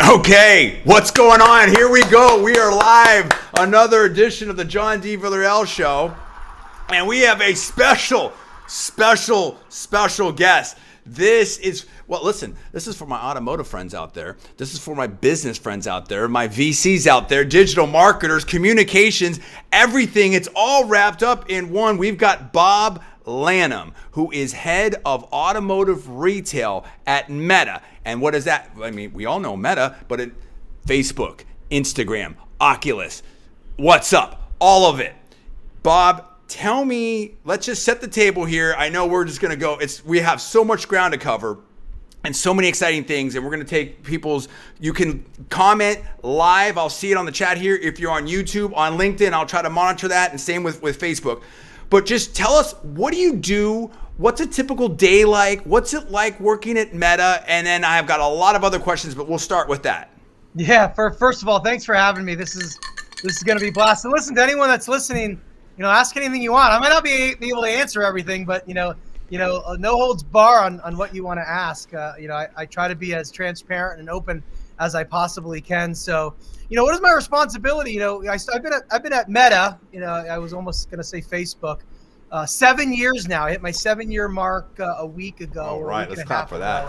Okay, what's going on? Here we go. We are live. Another edition of the John D. Villarreal Show. And we have a special guest. This is, well, listen, this is for my automotive friends out there. This is for my business friends out there, my VCs out there, digital marketers, communications, everything. It's all wrapped up in one. We've got Bob Lanham, who is head of automotive retail at Meta. And what is that? I mean, we all know Meta, but Facebook, Instagram, Oculus, what's up? All of it. Bob, tell me, let's just set the table here. I know we're just going to go. We have so much ground to cover and so many exciting things, and we're going to take you can comment live. I'll see it on the chat here. If you're on YouTube, on LinkedIn, I'll try to monitor that, and same with Facebook. But just tell us, what do you do? What's a typical day like? What's it like working at Meta? And then I've got a lot of other questions, but we'll start with that. Yeah, first of all, thanks for having me. This is going to be blast. And listen, to anyone that's listening, ask anything you want. I might not be able to answer everything, but no holds bar on what you want to ask. I try to be as transparent and open as I possibly can. So, what is my responsibility? I've been at Meta. I was almost going to say Facebook. 7 years now. I hit my 7-year mark a week ago. All right, let's clap for that.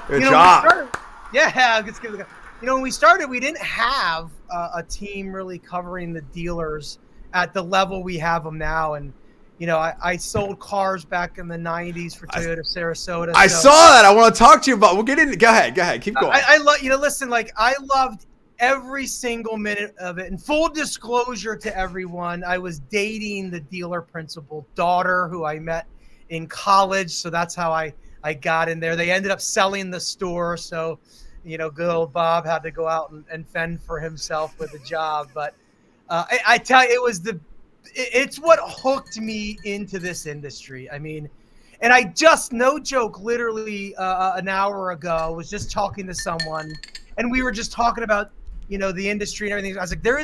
And, Good job. Let's give it a go. When we started, we didn't have a team really covering the dealers at the level we have them now. And, I sold cars back in the 90s for Toyota Sarasota. I saw that. I want to talk to you about. We'll get into. Go ahead. Keep going. I love. Listen. I loved every single minute of it. And full disclosure to everyone, I was dating the dealer principal daughter who I met in college. So that's how I got in there. They ended up selling the store. So, good old Bob had to go out and fend for himself with a job. But I tell you, it's what hooked me into this industry. I mean, and I just, no joke, literally an hour ago, was just talking to someone and we were just talking about, the industry and everything. I was like, there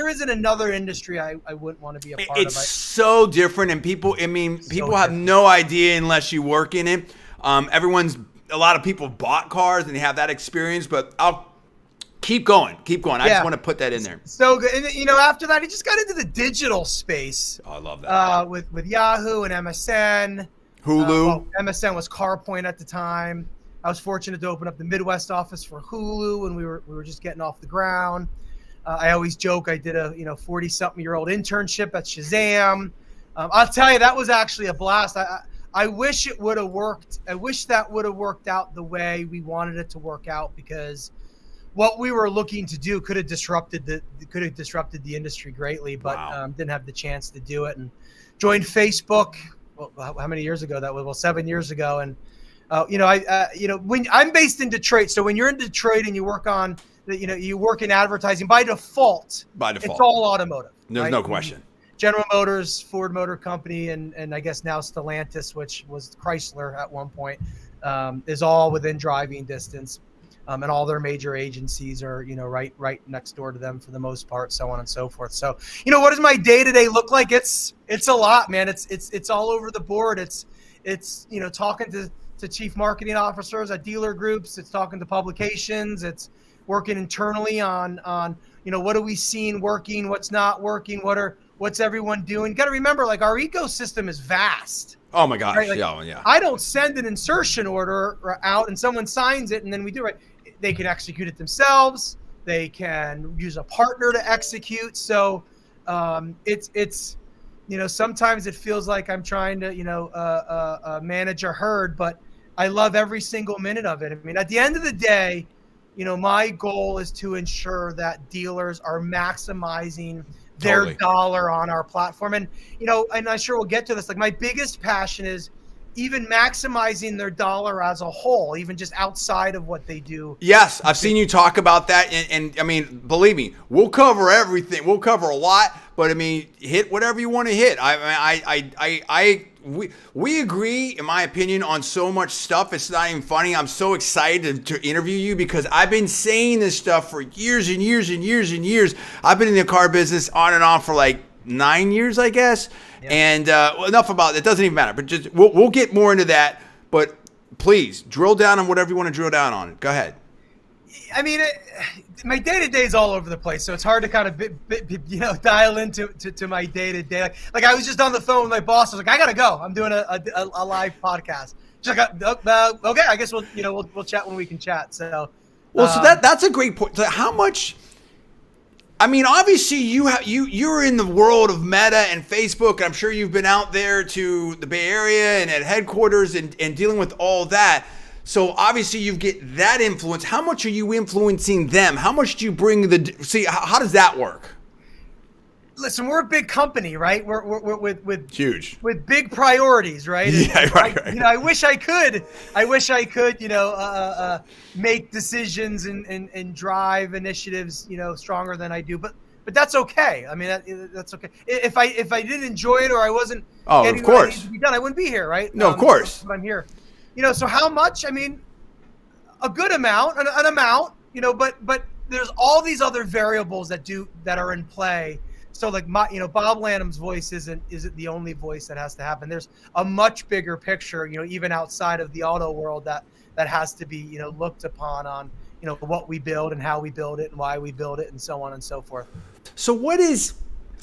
isn't another industry I wouldn't want to be a part of. It's so different, and people have no idea unless you work in it. A lot of people bought cars and they have that experience, but I'll keep going. I just want to put that in there. So good. And after that, he just got into the digital space. Oh, I love that. With Yahoo and MSN. Hulu. MSN was CarPoint at the time. I was fortunate to open up the Midwest office for Hulu when we were just getting off the ground. I always joke I did a 40-something-year-old internship at Shazam. I'll tell you, that was actually a blast. I wish it would have worked. I wish that would have worked out the way we wanted it to work out, because what we were looking to do could have disrupted the industry greatly, but wow. Didn't have the chance to do it, and joined Facebook. Well, how many years ago that was? Well, 7 years ago, and when I'm based in Detroit, so when you're in Detroit and you work you work in advertising, by default, it's all automotive. There's right? no question. General Motors, Ford Motor Company, and I guess now Stellantis, which was Chrysler at one point, is all within driving distance, and all their major agencies are right next door to them for the most part, so on and so forth. So what does my day-to-day look like? It's a lot, man. It's all over the board. It's talking to chief marketing officers at dealer groups. It's talking to publications. It's working internally on what are we seeing working, what's not working, what's everyone doing. You got to remember, our ecosystem is vast. Oh my gosh, right? yeah. I don't send an insertion order out and someone signs it and then we do it. They can execute it themselves. They can use a partner to execute. So it's sometimes it feels like I'm trying to manage a herd, but I love every single minute of it. I mean, at the end of the day, my goal is to ensure that dealers are maximizing their dollar on our platform. And, and I'm sure we'll get to this. My biggest passion is even maximizing their dollar as a whole, even just outside of what they do. Yes, I've seen you talk about that. And I mean, believe me, we'll cover everything. We'll cover a lot, but I mean, hit whatever you want to hit. We agree, in my opinion, on so much stuff. It's not even funny. I'm so excited to interview you because I've been saying this stuff for years and years and years and years. I've been in the car business on and off for 9 years, I guess. Yeah. And enough about it. It doesn't even matter. But just we'll get more into that. But please drill down on whatever you want to drill down on. Go ahead. I mean, my day to day is all over the place, so it's hard to kind of dial into my day to day. Like I was just on the phone with my boss. I was like, I gotta go. I'm doing a live podcast. She's like, okay, I guess we'll chat when we can chat. So, so that's a great point. So how much? I mean, obviously you're in the world of Meta and Facebook, and I'm sure you've been out there to the Bay Area and at headquarters and dealing with all that. So obviously you get that influence. How much are you influencing them? How much do you bring how does that work? Listen, we're a big company, right? We're with huge, with big priorities, right? Yeah, right. I wish I could, make decisions and drive initiatives, stronger than I do. But that's okay. I mean, that's okay. If I didn't enjoy it or I wasn't getting what I needed to be done, I wouldn't be here, right? No, of course. I'm here. So how much? I mean, a good amount, an amount, but there's all these other variables that are in play. So like Bob Lanham's voice isn't the only voice that has to happen. There's a much bigger picture, even outside of the auto world that has to be, looked upon on, what we build and how we build it and why we build it and so on and so forth. So what is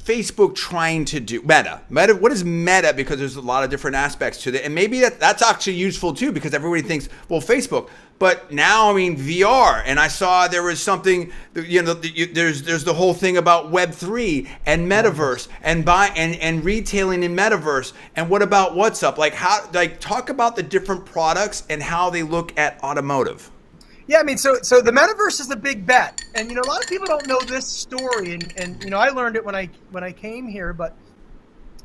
Facebook trying to do? Meta, what is Meta? Because there's a lot of different aspects to it, and maybe that's actually useful too, because everybody thinks, well, Facebook, but now, I mean, VR, and I saw there was something, there's the whole thing about Web3 and Metaverse and retailing in Metaverse, and what about WhatsApp? Talk about the different products and how they look at automotive. Yeah, I mean, so the metaverse is a big bet, and a lot of people don't know this story, and I learned it when I came here. But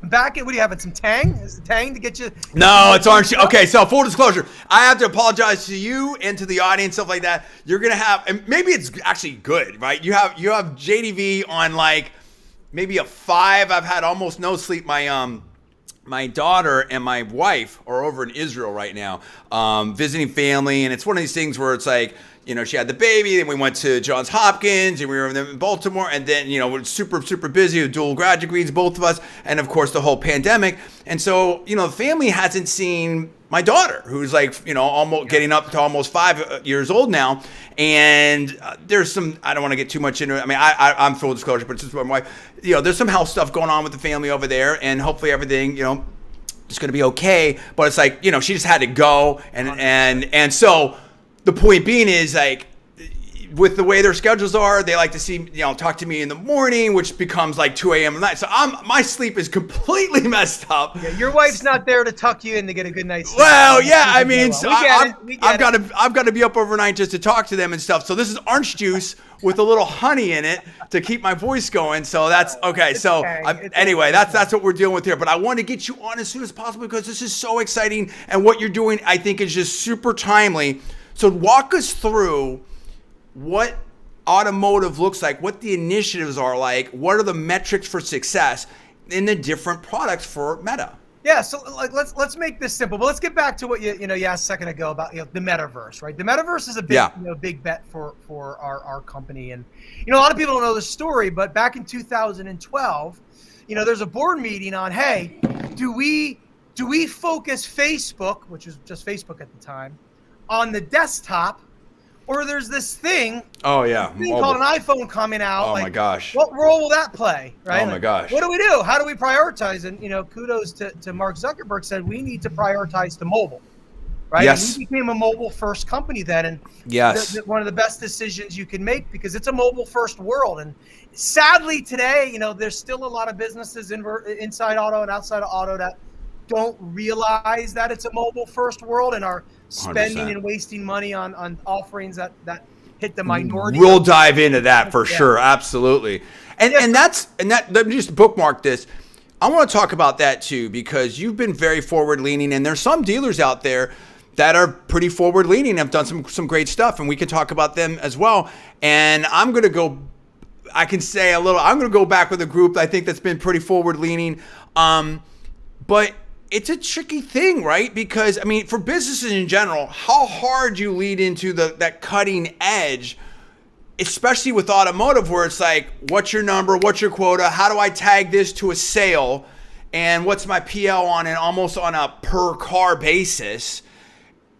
back at, what do you have? Some Tang? Is the Tang to get you? No, it's orange. Okay, so full disclosure, I have to apologize to you and to the audience, stuff like that. You're gonna have, and maybe it's actually good, right? You have JDV on like maybe a 5. I've had almost no sleep. My daughter and my wife are over in Israel right now, visiting family. And it's one of these things where it's like, she had the baby, then we went to Johns Hopkins, and we were in Baltimore. And then, we're super, super busy with dual grad degrees, both of us. And of course, the whole pandemic. And so, the family hasn't seen my daughter, who's like, almost getting up to almost 5 years old now. And there's some, I don't want to get too much into it. I mean, I'm full disclosure, but it's just my wife. There's some health stuff going on with the family over there, and hopefully everything, is going to be okay. But it's like, she just had to go, and so the point being is, like, with the way their schedules are, they like to see, talk to me in the morning, which becomes like 2 a.m. at night. So my sleep is completely messed up. Yeah, your wife's not there to tuck you in to get a good night's sleep. Well, yeah, I mean, so I've got to be up overnight just to talk to them and stuff. So this is orange juice with a little honey in it to keep my voice going. So that's okay. So anyway, that's what we're dealing with here. But I want to get you on as soon as possible because this is so exciting, and what you're doing, I think, is just super timely. So walk us through what automotive looks like, what the initiatives are like, what are the metrics for success in the different products for Meta. Yeah, so like let's make this simple. But let's get back to what you asked a second ago about the metaverse, right? The metaverse is a big big bet for our company, and a lot of people don't know the story, but back in 2012, there's a board meeting on, hey, do we focus Facebook, which was just Facebook at the time, on the desktop, or there's this thing, called an iPhone coming out. Oh, my gosh. What role will that play, right? Oh, my gosh. What do we do? How do we prioritize? And, kudos to Mark Zuckerberg, said we need to prioritize to mobile, right? Yes. And we became a mobile-first company then. And yes, one of the best decisions you can make, because it's a mobile-first world. And sadly today, there's still a lot of businesses inside auto and outside of auto that don't realize that it's a mobile-first world and are spending 100%. And wasting money on offerings that hit the minority. We'll dive into that for sure, absolutely. And let me just bookmark this. I want to talk about that too, because you've been very forward-leaning, and there's some dealers out there that are pretty forward-leaning, have done some great stuff, and we can talk about them as well. And I'm going to go back with a group I think that's been pretty forward-leaning, but it's a tricky thing, right? Because, I mean, for businesses in general, how hard you lead into that cutting edge, especially with automotive, where it's like, what's your number? What's your quota? How do I tag this to a sale? And what's my PL on it, almost on a per car basis?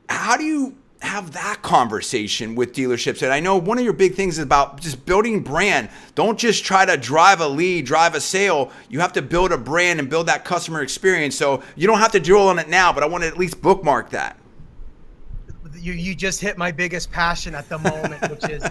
How do you have that conversation with dealerships. And I know one of your big things is about just building brand. Don't just try to drive a lead, drive a sale. You have to build a brand and build that customer experience. So you don't have to drill on it now, but I want to at least bookmark that. You just hit my biggest passion at the moment, which is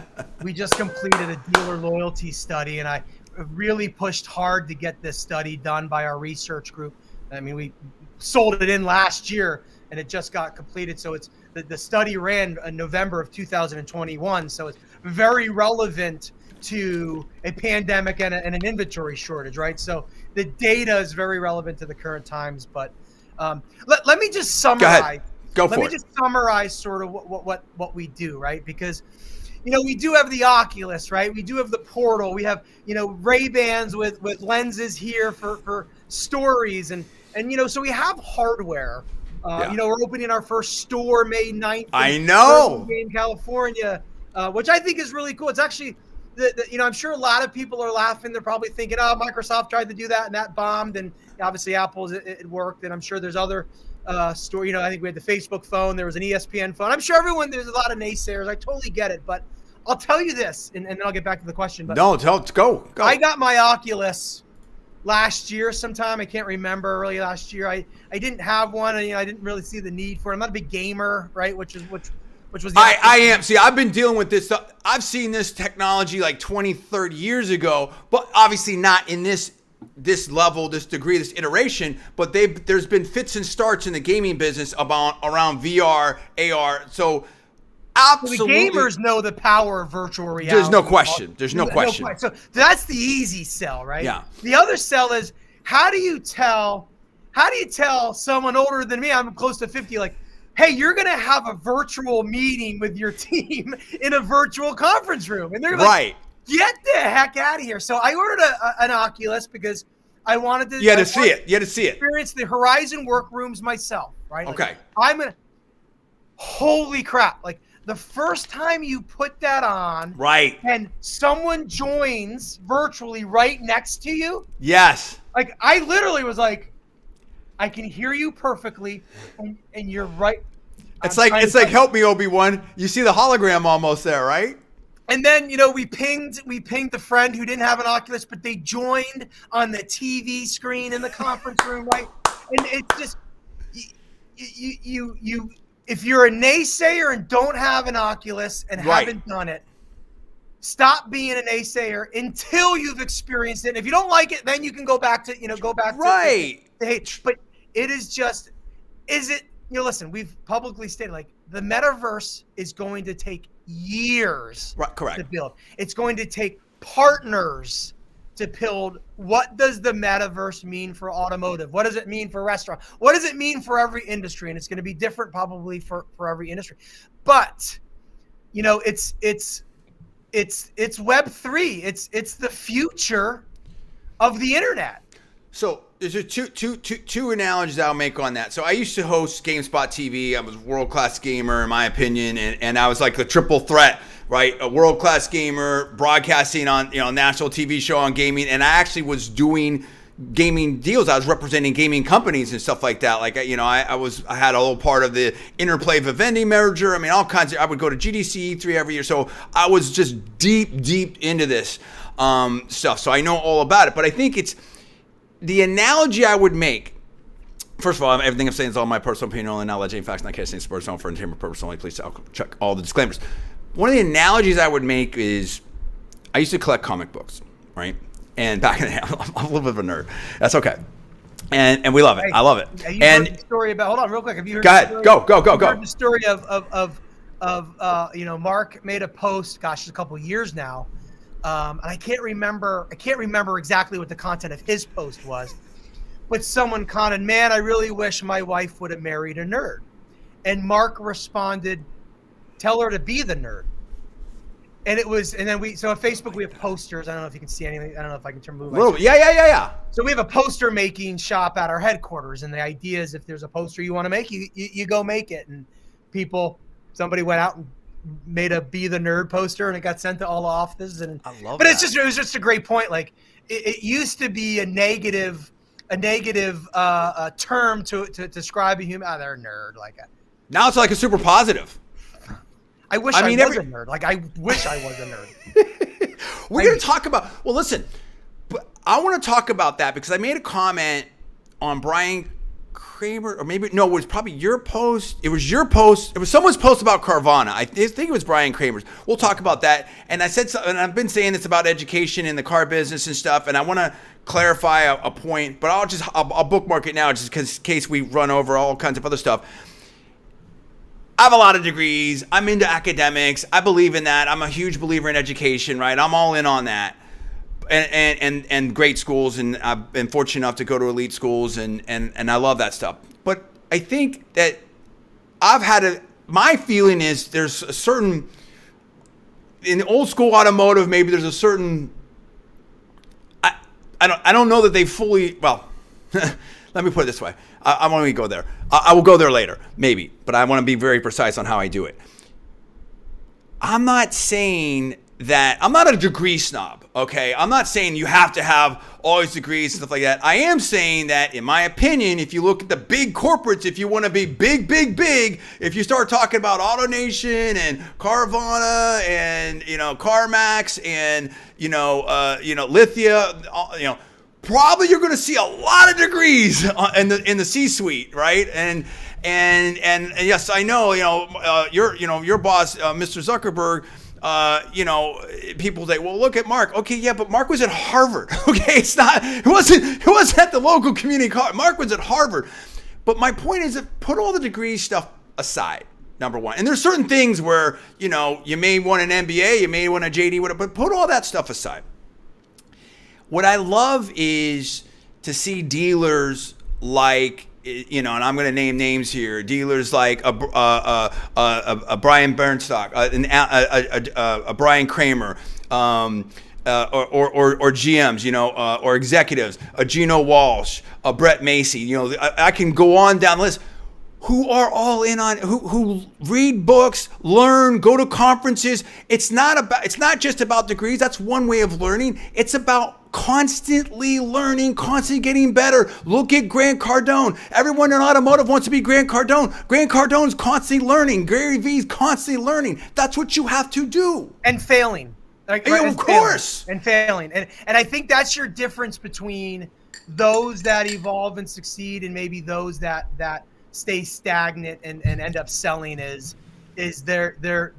we just completed a dealer loyalty study, and I really pushed hard to get this study done by our research group. I mean, we sold it in last year, and it just got completed. So it's the study ran in November of 2021. So it's very relevant to a pandemic and an inventory shortage, right? So the data is very relevant to the current times. But let me just summarize. Let me just summarize sort of what we do, right? Because, we do have the Oculus, right? We do have the portal. We have, Ray-Bans with lenses here for stories. And so we have hardware. We're opening our first store May 9th. I know. In California, which I think is really cool. It's actually, I'm sure a lot of people are laughing. They're probably thinking, oh, Microsoft tried to do that and that bombed. And obviously Apple's, it worked. And I'm sure there's other store. I think we had the Facebook phone. There was an ESPN phone. I'm sure there's a lot of naysayers. I totally get it. But I'll tell you this, and then I'll get back to the question. But go. I got my Oculus last year sometime. I can't remember, early last year. I didn't have one, and I didn't really see the need for it. I'm not a big gamer, right? Which was I am. See, I've been dealing with this stuff. I've seen this technology like 20, 30 years ago, but obviously not in this level, this degree, this iteration. But there's been fits and starts in the gaming business around VR, AR. So absolutely, the gamers know the power of virtual reality. There's no question. There's no question. So that's the easy sell, right? Yeah. The other sell is, how do you tell someone older than me, I'm close to 50, like, hey, you're going to have a virtual meeting with your team in a virtual conference room. And they're like, right. Get the heck out of here. So I ordered an Oculus because I wanted to. You had to see it. Experience the Horizon workrooms myself, right? Okay. Holy crap. Like, the first time you put that on, right, and someone joins virtually right next to you. Yes. Like, I literally was like, I can hear you perfectly, and you're right. It's like help me, Obi-Wan. You see the hologram almost there, right? And then, we pinged the friend who didn't have an Oculus, but they joined on the TV screen in the conference room, right? And it's just, you if you're a naysayer and don't have an Oculus and haven't done it, stop being a naysayer until you've experienced it. And if you don't like it, then you can go back to right. To hate. But it is just, listen, we've publicly stated, like, the metaverse is going to take years to build. It's going to take partners to build. What does the metaverse mean for automotive? What does it mean for restaurant? What does it mean for every industry? And it's going to be different probably for every industry. But, it's Web3. It's the future of the internet. So there's two analogies I'll make on that. So I used to host GameSpot TV. I was a world-class gamer, in my opinion, and I was like the triple threat, right? A world-class gamer, broadcasting on national TV show on gaming, and I actually was doing gaming deals. I was representing gaming companies and stuff like that. Like, I had a little part of the Interplay Vivendi merger. I mean, all kinds of. I would go to GDC E3 every year, so I was just deep into this stuff. So I know all about it. But I think it's. The analogy I would make, first of all, everything I'm saying is all my personal opinion, only knowledge, in fact, not case any sports, for entertainment purposes only. Please check all the disclaimers. One of the analogies I would make is, I used to collect comic books, right? And back in the day, I'm a little bit of a nerd. That's okay. And we love it. I love it. Have you heard the story about? Hold on, real quick. Have you heard? Go ahead. Go. Heard the story of Mark made a post. Gosh, it's a couple of years now. And I can't remember exactly what the content of his post was, but someone commented, "Man, I really wish my wife would have married a nerd." And Mark responded, "Tell her to be the nerd." So on Facebook we have posters. I don't know if you can see anything. I don't know if I can move. Yeah. So we have a poster making shop at our headquarters, and the idea is if there's a poster you want to make, you go make it. And somebody went out and made a Be the Nerd poster, and it got sent to all the offices. And I love but that. it was just a great point. Like, it used to be a negative term to describe a human. They're a nerd. Now it's like a super positive. I wish I was a nerd. Like, I wish I was a nerd. We're going to talk about, well, listen, but I want to talk about that because I made a comment on Brian Kramer, or maybe, no, it was probably your post. It was your post. It was someone's post about Carvana. I think it was Brian Kramer's. We'll talk about that. And I said, and I've been saying this about education in the car business and stuff, and I want to clarify a point, but I'll bookmark it now just in case we run over all kinds of other stuff. I have a lot of degrees. I'm into academics. I believe in that. I'm a huge believer in education, right? I'm all in on that. And great schools, and I've been fortunate enough to go to elite schools, and I love that stuff. But I think that my feeling is there's a certain, in the old school automotive, maybe there's a certain, I don't know that they fully, well, let me put it this way. I won't even go there. I will go there later, maybe, but I want to be very precise on how I do it. I'm not saying that, I'm not a degree snob, okay? I'm not saying you have to have all these degrees and stuff like that. I am saying that, in my opinion, if you look at the big corporates, if you want to be big, if you start talking about AutoNation and Carvana and, CarMax and, Lithia, probably you're going to see a lot of degrees in the C-suite, right? And yes, I know, your boss, Mr. Zuckerberg, people say, well, look at Mark. Okay, yeah, but Mark was at Harvard. Okay, it wasn't at the local community college. Mark was at Harvard. But my point is that put all the degree stuff aside, number one. And there's certain things where, you may want an MBA, you may want a JD, whatever, but put all that stuff aside. What I love is to see dealers like, and I'm going to name names here. Dealers like a Brian Bernstock, a Brian Kramer, or GMs, or executives, a Gino Walsh, a Brett Macy. I can go on down the list. Who are all in on, who read books, learn, go to conferences. It's not just about degrees. That's one way of learning. It's about constantly learning, constantly getting better. Look at Grant Cardone. Everyone in automotive wants to be Grant Cardone. Grant Cardone's constantly learning. Gary Vee's constantly learning. That's what you have to do. And failing. Of course. And failing. And I think that's your difference between those that evolve and succeed and maybe those that stay stagnant and end up selling is they're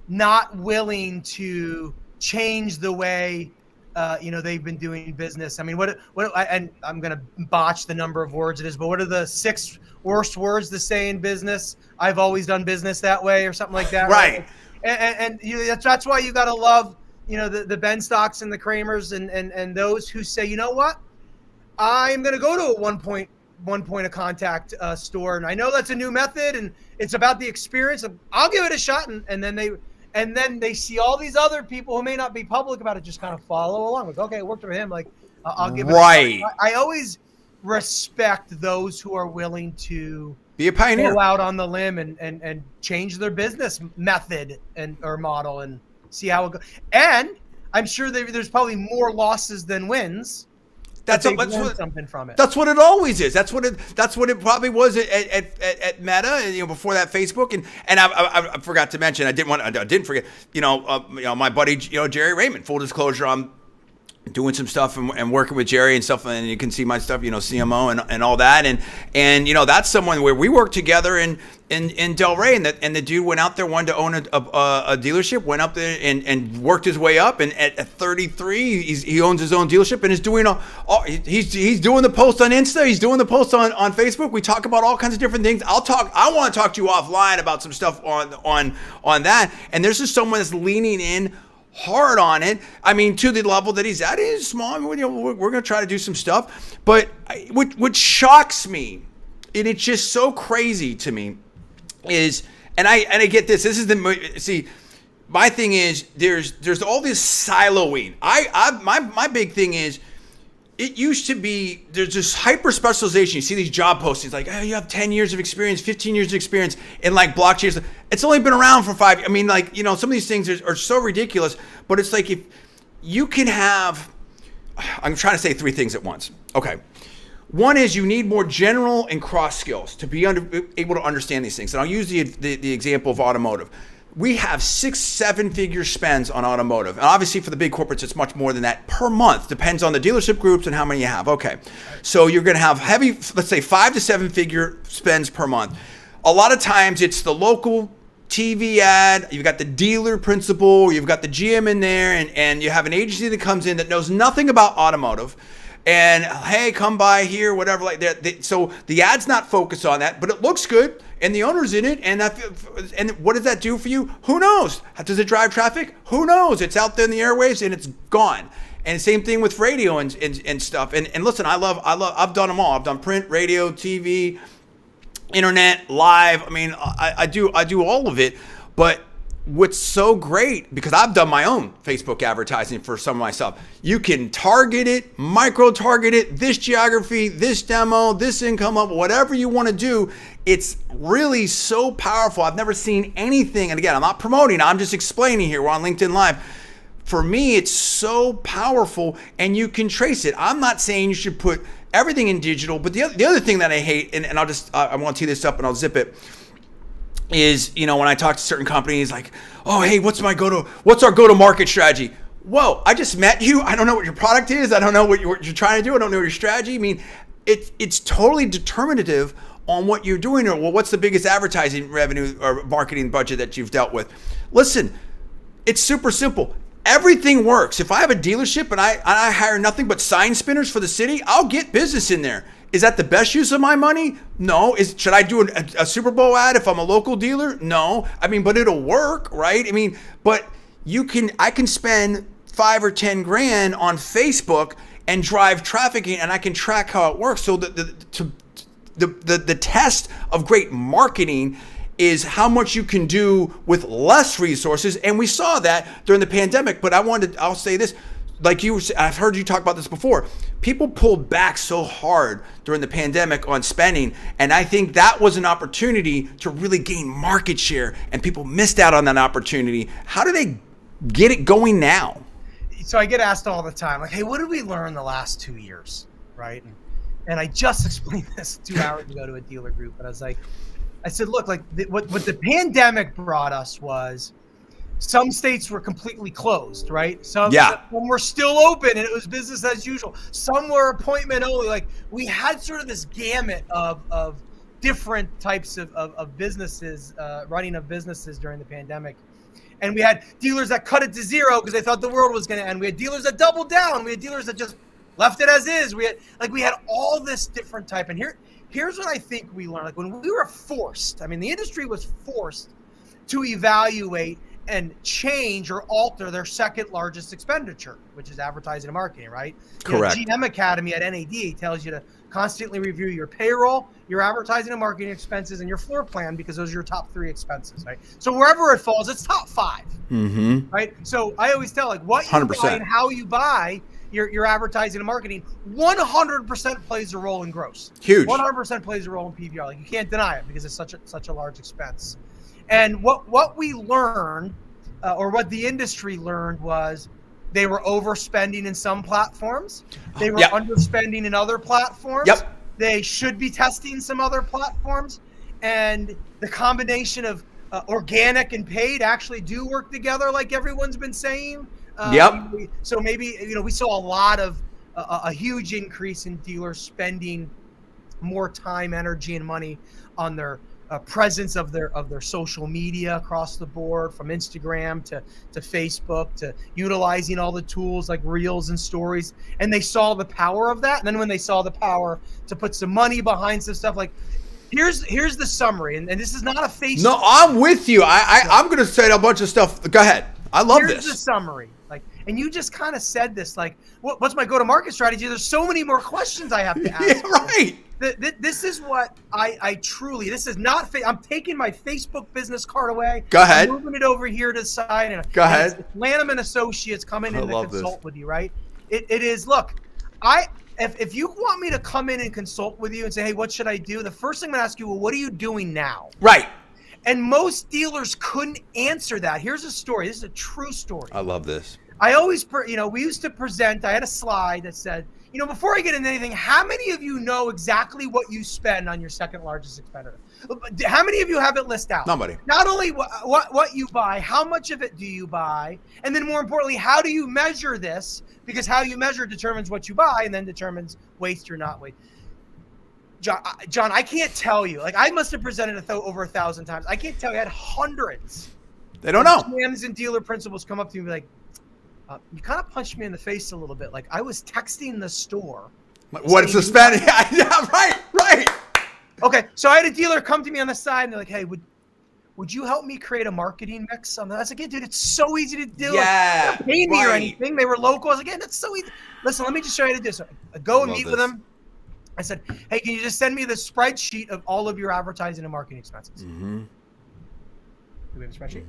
not willing to change the way they've been doing business. I mean, what and I'm gonna botch the number of words it is, but what are the 6 worst words to say in business? I've always done business that way, or something like that. Right. And that's why you gotta love the Ben Stocks and the Kramers and those who say, you know what, I'm gonna go to a one point of contact store, and I know that's a new method and it's about the experience. I'll give it a shot, and then they see all these other people who may not be public about it just kind of follow along. Like, okay, it worked for him. Like, I'll give it a shot. I always respect those who are willing to be a pioneer, go out on the limb and change their business method or model and see how it goes. And I'm sure there's probably more losses than wins. That's something from it. That's what it always is. That's what it probably was at Meta, before that Facebook. And I forgot to mention, I didn't forget, my buddy, Jerry Raymond. Full disclosure, I'm doing some stuff and working with Jerry and stuff, and you can see my stuff, CMO and all that, and that's someone where we worked together in Delray, and the dude went out there, wanted to own a dealership, went up there and worked his way up, and at 33 he owns his own dealership and is doing he's doing the post on Insta, he's doing the post on Facebook. We talk about all kinds of different things. I want to talk to you offline about some stuff on that, and there's just someone that's leaning in hard on it. I mean, to the level that he's at, it is small. I mean, we're going to try to do some stuff, but what shocks me, and it's just so crazy to me, is, and I get this. This is my thing is there's all this siloing. My big thing is, it used to be, there's this hyper specialization. You see these job postings like, oh, you have 10 years of experience, 15 years of experience in like blockchain. It's only been around for 5. I mean, like, some of these things are so ridiculous, but it's like, if you can have, I'm trying to say 3 things at once. Okay. One is you need more general and cross skills to be able to understand these things. And I'll use the example of automotive. We have 6-7 figure spends on automotive. And obviously for the big corporates, it's much more than that per month. Depends on the dealership groups and how many you have. Okay. So you're going to have heavy, let's say 5 to 7 figure spends per month. A lot of times it's the local TV ad, you've got the dealer principal, you've got the GM in there, and you have an agency that comes in that knows nothing about automotive. And hey, come by here, whatever, like that. So the ad's not focused on that, but it looks good, and the owner's in it. And what does that do for you? Who knows? Does it drive traffic? Who knows? It's out there in the airwaves, and it's gone. And same thing with radio and stuff. And listen, I've done them all. I've done print, radio, TV, internet, live. I mean, I do all of it. But what's so great, because I've done my own Facebook advertising for some of my stuff, you can target it, micro target it, this geography, this demo, this income level, whatever you want to do. It's really so powerful. I've never seen anything. And again, I'm not promoting, I'm just explaining here. We're on LinkedIn Live. For me, it's so powerful, and you can trace it. I'm not saying you should put everything in digital, but the other thing that I hate, and I want to tee this up and I'll zip it, is, when I talk to certain companies like, oh, hey, what's our go-to-market strategy? Whoa, I just met you. I don't know what your product is. I don't know what you're trying to do. I don't know your strategy. I mean, it's totally determinative on what you're doing, or well, what's the biggest advertising revenue or marketing budget that you've dealt with. Listen, it's super simple. Everything works. If I have a dealership and I hire nothing but sign spinners for the city, I'll get business in there. Is that the best use of my money? No. Should I do a Super Bowl ad if I'm a local dealer? No. I mean, but it'll work, right? I mean, but I can spend 5 or 10 grand on Facebook and drive traffic in, and I can track how it works. So the test of great marketing is how much you can do with less resources. And we saw that during the pandemic, but I'll say this, I've heard you talk about this before. People pulled back so hard during the pandemic on spending, and I think that was an opportunity to really gain market share, and people missed out on that opportunity. How do they get it going now? So I get asked all the time, like, hey, what did we learn the last 2 years, right? And I just explained this 2 hours ago to a dealer group, and I said, look, what the pandemic brought us was some states were completely closed, right? Some were still open and it was business as usual. Some were appointment only. Like, we had sort of this gamut of different types of businesses, running of businesses during the pandemic. And we had dealers that cut it to zero because they thought the world was going to end. We had dealers that doubled down. We had dealers that just left it as is. We had all this different type. And here's what I think we learned. Like, when we were forced, I mean, the industry was forced to evaluate and change or alter their second largest expenditure, which is advertising and marketing, right? Correct. GM Academy at NAD tells you to constantly review your payroll, your advertising and marketing expenses, and your floor plan, because those are your top 3 expenses, right? So wherever it falls, it's top 5, right? So I always tell, like, what you 100%. buy and how you buy your advertising and marketing 100% plays a role in gross. Huge. 100% plays a role in PVR. Like, you can't deny it because it's such a large expense. And what we learned, or what the industry learned, was they were overspending in some platforms. They were underspending in other platforms. Yep. They should be testing some other platforms. And the combination of organic and paid actually do work together, like everyone's been saying. So maybe, we saw a lot of a huge increase in dealers spending more time, energy, and money on their presence of their social media across the board, from Instagram to Facebook, to utilizing all the tools like Reels and Stories. And they saw the power of that. And then when they saw the power to put some money behind some stuff, like, here's the summary. And this is not a Facebook. No, I'm with you. I'm going to say a bunch of stuff. Go ahead. I love this. Here's the summary. And you just kind of said this, like, what's my go-to-market strategy? There's so many more questions I have to ask. Yeah, right. This is what I truly, this is not, I'm taking my Facebook business card away. Go ahead. I'm moving it over here to the side. And Go ahead. Lanham and Associates coming in to consult with you, right? It is, look, if you want me to come in and consult with you and say, hey, what should I do? The first thing I'm going to ask you, well, what are you doing now? Right. And most dealers couldn't answer that. Here's a story. This is a true story. I love this. I always, we used to present, I had a slide that said, before I get into anything, how many of you know exactly what you spend on your second largest expenditure? How many of you have it listed out? Nobody. Not only what you buy, how much of it do you buy? And then more importantly, how do you measure this? Because how you measure determines what you buy and then determines waste or not waste. John, I can't tell you. Like, I must have presented over 1,000 times. I can't tell you. I had hundreds. They don't know. GMs and dealer principals come up to me and be like, you kind of punched me in the face a little bit. Like, I was texting the store. What is the spending? Yeah, right. Okay, so I had a dealer come to me on the side and they're like, hey, would you help me create a marketing mix? I was like, yeah, dude, it's so easy to do. Yeah, like, pay me or anything. They were local. I was like, yeah, that's so easy. Listen, let me just show you how to do this. So I go and meet with them. I said, hey, can you just send me the spreadsheet of all of your advertising and marketing expenses? Mm-hmm. Do we have a spreadsheet?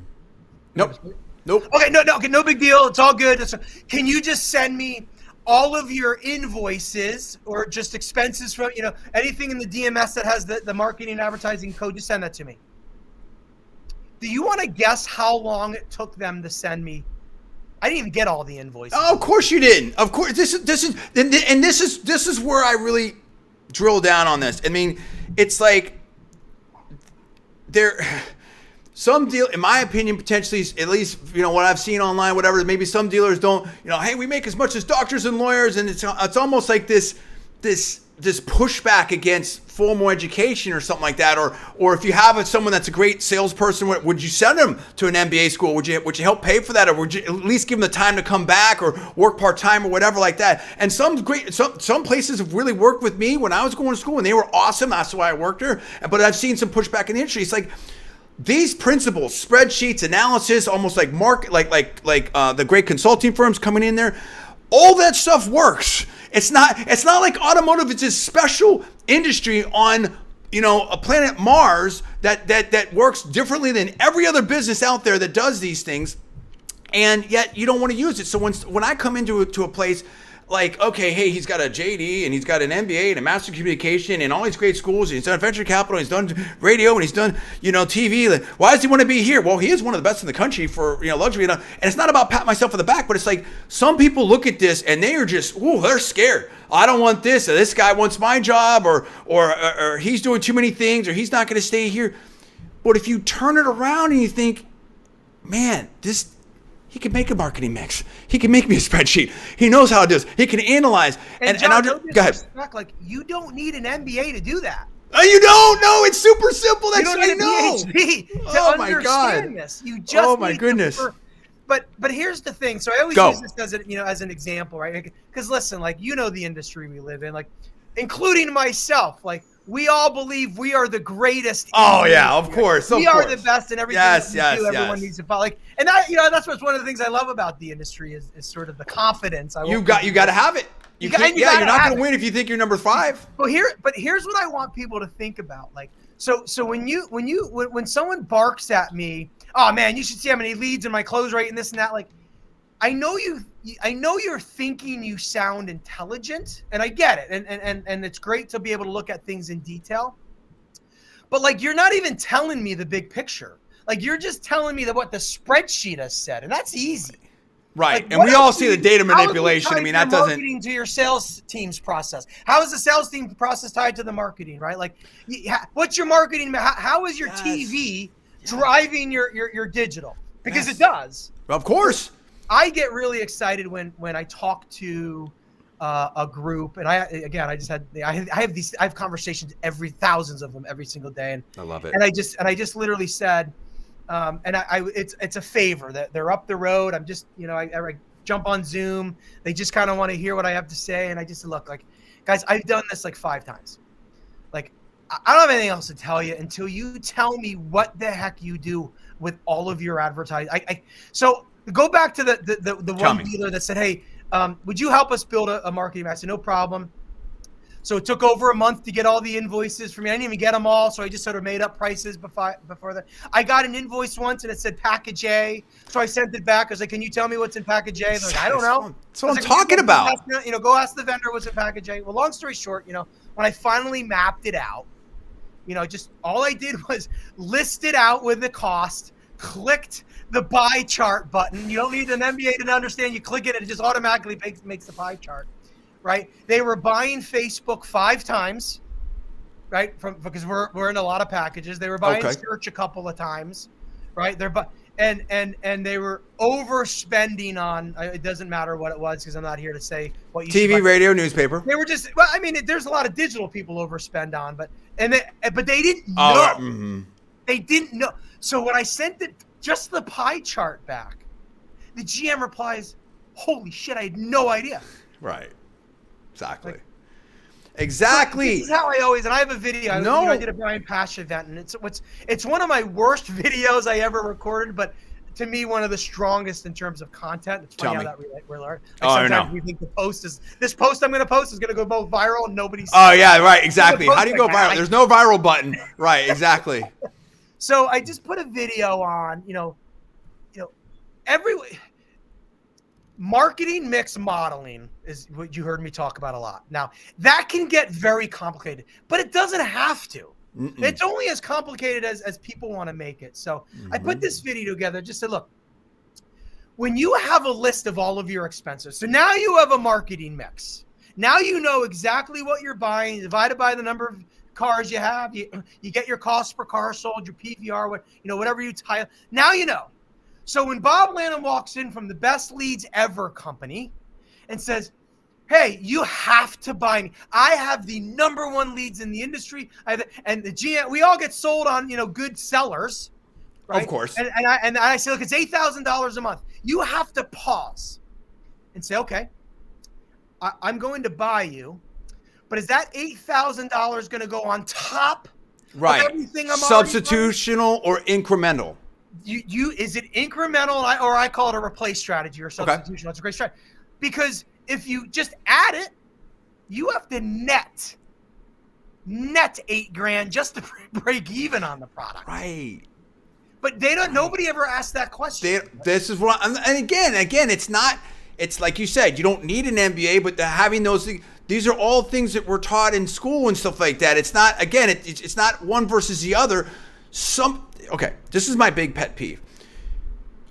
Nope. Okay, no big deal. It's all good. Can you just send me all of your invoices or just expenses from, anything in the DMS that has the marketing and advertising code? Just send that to me. Do you want to guess how long it took them to send me? I didn't even get all the invoices. Oh, of course you didn't. Of course, this is where I really drill down on this. I mean, it's like some deal, in my opinion, potentially, at least, what I've seen online, whatever, maybe some dealers don't, hey, we make as much as doctors and lawyers, and it's almost like this pushback against formal education or something like that, or if you have someone that's a great salesperson, would you send them to an MBA school? Would you help pay for that, or would you at least give them the time to come back or work part-time or whatever like that? And some places have really worked with me when I was going to school, and they were awesome. That's why I worked there. But I've seen some pushback in the industry. It's like these principles, spreadsheets, analysis, almost like the great consulting firms coming in there. All that stuff works. It's not like automotive. It's a special industry on, a planet Mars that works differently than every other business out there that does these things. And yet you don't want to use it. So when I come into a place like, okay, hey, he's got a JD and he's got an MBA and a master of communication and all these great schools, and he's done venture capital, and he's done radio, and he's done, TV. Like, why does he want to be here? Well, he is one of the best in the country for, luxury. And it's not about patting myself on the back, but it's like some people look at this and they are just, they're scared. I don't want this, or this guy wants my job, or he's doing too many things, or he's not going to stay here. But if you turn it around and you think, man, he can make a marketing mix. He can make me a spreadsheet. He knows how to do this. He can analyze. And John, I'll just go ahead. Like, you don't need an MBA to do that. Oh, you don't? No, it's super simple. You don't need a PhD to understand this. You just my goodness. But here's the thing. So I always use this as an example, right? Because listen, like, the industry we live in, like, including myself, like, we all believe we are the greatest. Oh yeah, of course. We are the best in everything we do. Everyone yes. needs to follow. Like, and that, that's what's one of the things I love about the industry is sort of the confidence. You got to have it. You're not going to win if you think you're number 5. But here's what I want people to think about. Like, so when someone barks at me, oh man, you should see how many leads in my close rate and this and that. Like, I know you're thinking you sound intelligent, and I get it, and it's great to be able to look at things in detail. But like, you're not even telling me the big picture. Like, you're just telling me what the spreadsheet has said, and that's easy. Right, like, and we all see the data manipulation. I mean, that doesn't marketing to your sales team's process. How is the sales team process tied to the marketing? Right, like, what's your marketing? How is your TV driving your digital? Because it does. Of course. I get really excited when I talk to a group, and I have conversations thousands of them every single day, and I love it. And I just literally said, it's a favor that they're up the road. I'm just, I jump on Zoom. They just kind of want to hear what I have to say, and I just look like, guys, I've done this like 5 times. Like, I don't have anything else to tell you until you tell me what the heck you do with all of your advertising. So. Go back to the one dealer that said, hey, would you help us build a marketing mix? I said, no problem. So it took over a month to get all the invoices for me. I didn't even get them all, so I just sort of made up prices before that. I got an invoice once, and it said package A, so I sent it back. I was like, can you tell me what's in package A? They're like, I don't know. That's what I'm talking about. Go ask the vendor what's in package A. Well, long story short, when I finally mapped it out, just all I did was list it out with the cost, clicked the pie chart button. You don't need an MBA to understand. You click it and it just automatically makes the pie chart. right? They were buying Facebook 5 times, right? Because we're in a lot of packages. They were buying search a couple of times, right? And they were overspending on. It doesn't matter what it was because I'm not here to say what you TV, radio, newspaper. They were just. Well, I mean, there's a lot of digital people overspend on, but they didn't know. Oh, mm-hmm. They didn't know. So when I sent just the pie chart back, the GM replies, "Holy shit! I had no idea." Right. Exactly. Exactly. This is how I always, and I have a video. I did a Brian Pash event, and it's one of my worst videos I ever recorded, but to me, one of the strongest in terms of content. It's funny how that relates. Sometimes we think this post I'm going to post is going to go both viral and nobody's. Oh yeah, right. Exactly. How do you go viral? There's no viral button. Right. Exactly. So I just put a video on, marketing mix modeling is what you heard me talk about a lot. Now, that can get very complicated, but it doesn't have to. Mm-mm. It's only as complicated as people want to make it. So I put this video together, just said, look, when you have a list of all of your expenses, so now you have a marketing mix. Now you know exactly what you're buying, divided by the number of cars you have. You get your cost per car sold, your PVR, whatever you tie. Now you know. So when Bob Lanham walks in from the Best Leads Ever company and says, "Hey, you have to buy me. I have the #1 leads in the industry. And the GM, we all get sold on, good sellers, right? Of course. And I say, look, it's $8,000 a month. You have to pause and say, okay, I'm going to buy you, but is that $8,000 going to go on top of everything I'm substitutional or incremental? Is it incremental, or I call it a replace strategy or substitutional? Okay. It's a great strategy because if you just add it, you have to net $8,000 just to break even on the product. Right. But nobody ever asked that question. This is what, and again, it's not. It's like you said, you don't need an MBA, but having those things. These are all things that we're taught in school and stuff like that. It's not. Again, it's not one versus the other. Okay, this is my big pet peeve.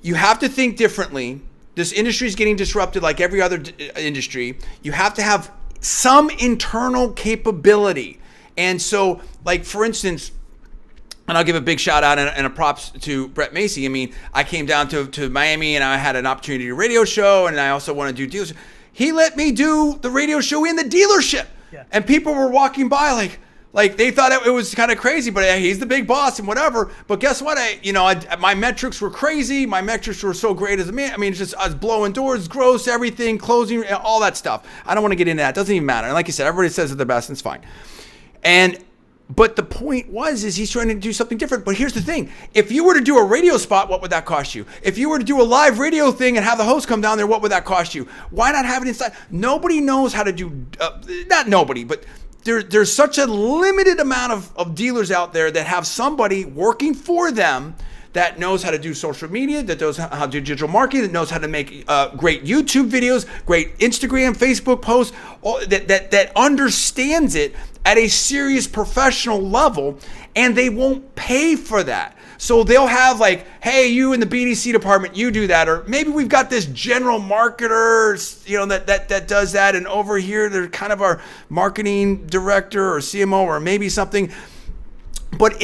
You have to think differently. This industry is getting disrupted like every other industry. You have to have some internal capability. And so, like, for instance, and I'll give a big shout out and a props to Brett Macy. I mean, I came down to Miami and I had an opportunity to do a radio show, and I also want to do deals. He let me do the radio show in the dealership. Yeah. And people were walking by like they thought it was kind of crazy, but he's the big boss and whatever. But guess what? My metrics were crazy. My metrics were so great as a man. I mean, it's just I was blowing doors, gross, everything, closing, all that stuff. I don't want to get into that. It doesn't even matter. And like you said, everybody says they're the best, and it's fine. But the point is he's trying to do something different. But here's the thing. If you were to do a radio spot, what would that cost you? If you were to do a live radio thing and have the host come down there, what would that cost you? Why not have it inside? Nobody knows how to do, not nobody, but there's such a limited amount of dealers out there that have somebody working for them that knows how to do social media, that knows how to do digital marketing, that knows how to make great YouTube videos, great Instagram, Facebook posts, that understands it at a serious professional level, and they won't pay for that. So they'll have like, hey, you in the BDC department, you do that. Or maybe we've got this general marketer, that does that. And over here, they're kind of our marketing director or CMO or maybe something. But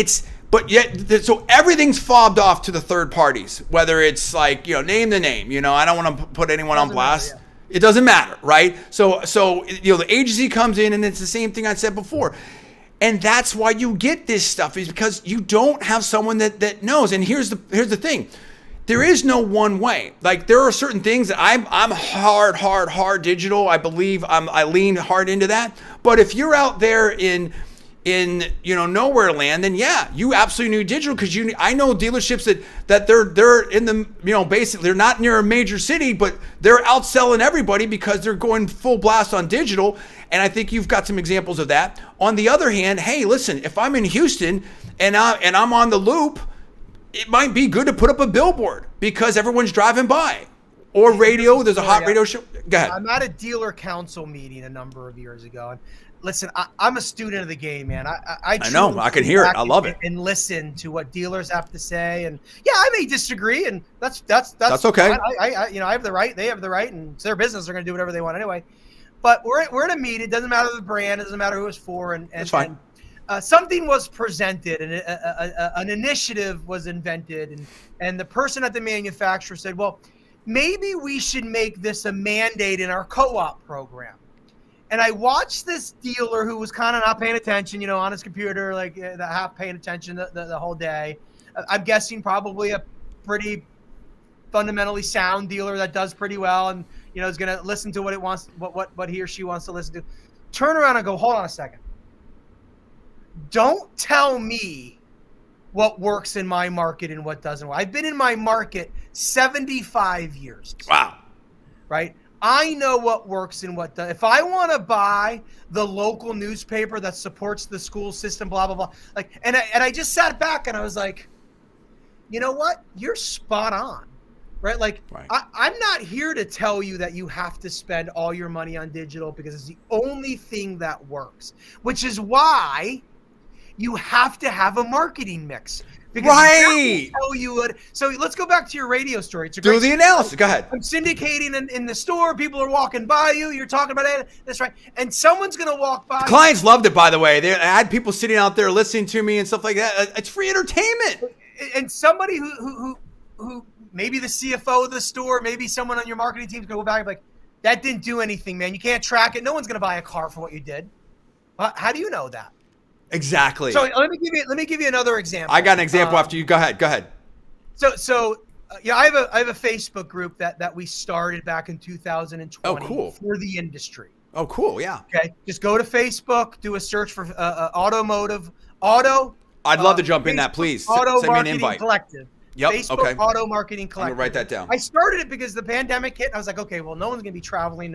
so everything's fobbed off to the third parties, whether it's like, name the name, I don't want to put anyone on blast. It doesn't matter, right? So the agency comes in and it's the same thing I said before. And that's why you get this stuff, is because you don't have someone that knows. And here's the thing. There is no one way. Like, there are certain things that I'm hard digital. I believe I lean hard into that. But if you're out there in nowhere land, then yeah, you absolutely need digital, because I know dealerships that they're in the, basically they're not near a major city, but they're outselling everybody because they're going full blast on digital. And I think you've got some examples of that. On the other hand, hey, listen, if I'm in Houston and I'm on the loop, it might be good to put up a billboard because everyone's driving by. Or radio, there's a hot radio show. Go ahead. I'm at a dealer council meeting a number of years ago. And listen, I'm a student of the game, man. I know. I can hear it. I love it. And listen to what dealers have to say. And yeah, I may disagree, and that's okay. I have the right. They have the right, and it's their business. They're going to do whatever they want anyway. But we're in a meeting. It doesn't matter the brand. It doesn't matter who it's for. And That's fine. And, something was presented, and an initiative was invented, and the person at the manufacturer said, well, maybe we should make this a mandate in our co-op program. And I watched this dealer who was kind of not paying attention, on his computer, like half paying attention the whole day. I'm guessing probably a pretty fundamentally sound dealer that does pretty well, and is going to listen to what it wants, what he or she wants to listen to. Turn around and go, hold on a second. Don't tell me what works in my market and what doesn't work. I've been in my market 75 years. Wow. Right? I know what works and what does. If I want to buy the local newspaper that supports the school system, blah, blah, blah. And I just sat back and I was like, you know what? You're spot on. Right? Right. I'm not here to tell you that you have to spend all your money on digital because it's the only thing that works, which is why you have to have a marketing mix. Because right. Tell you what. So let's go back to your radio story. It's a Do the analysis. Go ahead. I'm syndicating in the store. People are walking by you. You're talking about it. That's right. And someone's going to walk by. The clients loved it, by the way. I had people sitting out there listening to me and stuff like that. It's free entertainment. And somebody who maybe the CFO of the store, maybe someone on your marketing team is going to go back and be like, that didn't do anything, man. You can't track it. No one's going to buy a car for what you did. How do you know that? Exactly. So let me give you another example. I got an example after you. Go ahead. So I have a Facebook group that we started back in 2020. Oh, cool. For the industry. Oh, cool. Yeah. Okay. Just go to Facebook, do a search for automotive auto. I'd love to jump in that, please. Auto Send me an Marketing invite. Collective. Yep. Facebook Okay. Auto Marketing Collective. I'm gonna write that down. I started it because the pandemic hit. And I was like, okay, well, no one's gonna be traveling.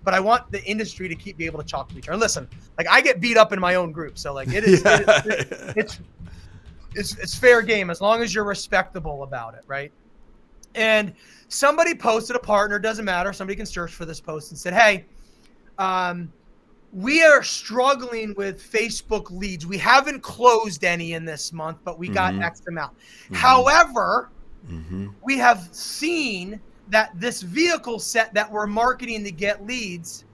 But I want the industry to be able to talk to each other. And listen, I get beat up in my own group, so it's fair game as long as you're respectable about it, right? And somebody posted, a partner, doesn't matter. Somebody can search for this post and said, hey, we are struggling with Facebook leads. We haven't closed any in this month, but we got X amount. However, we have seen that this vehicle set that we're marketing to get leads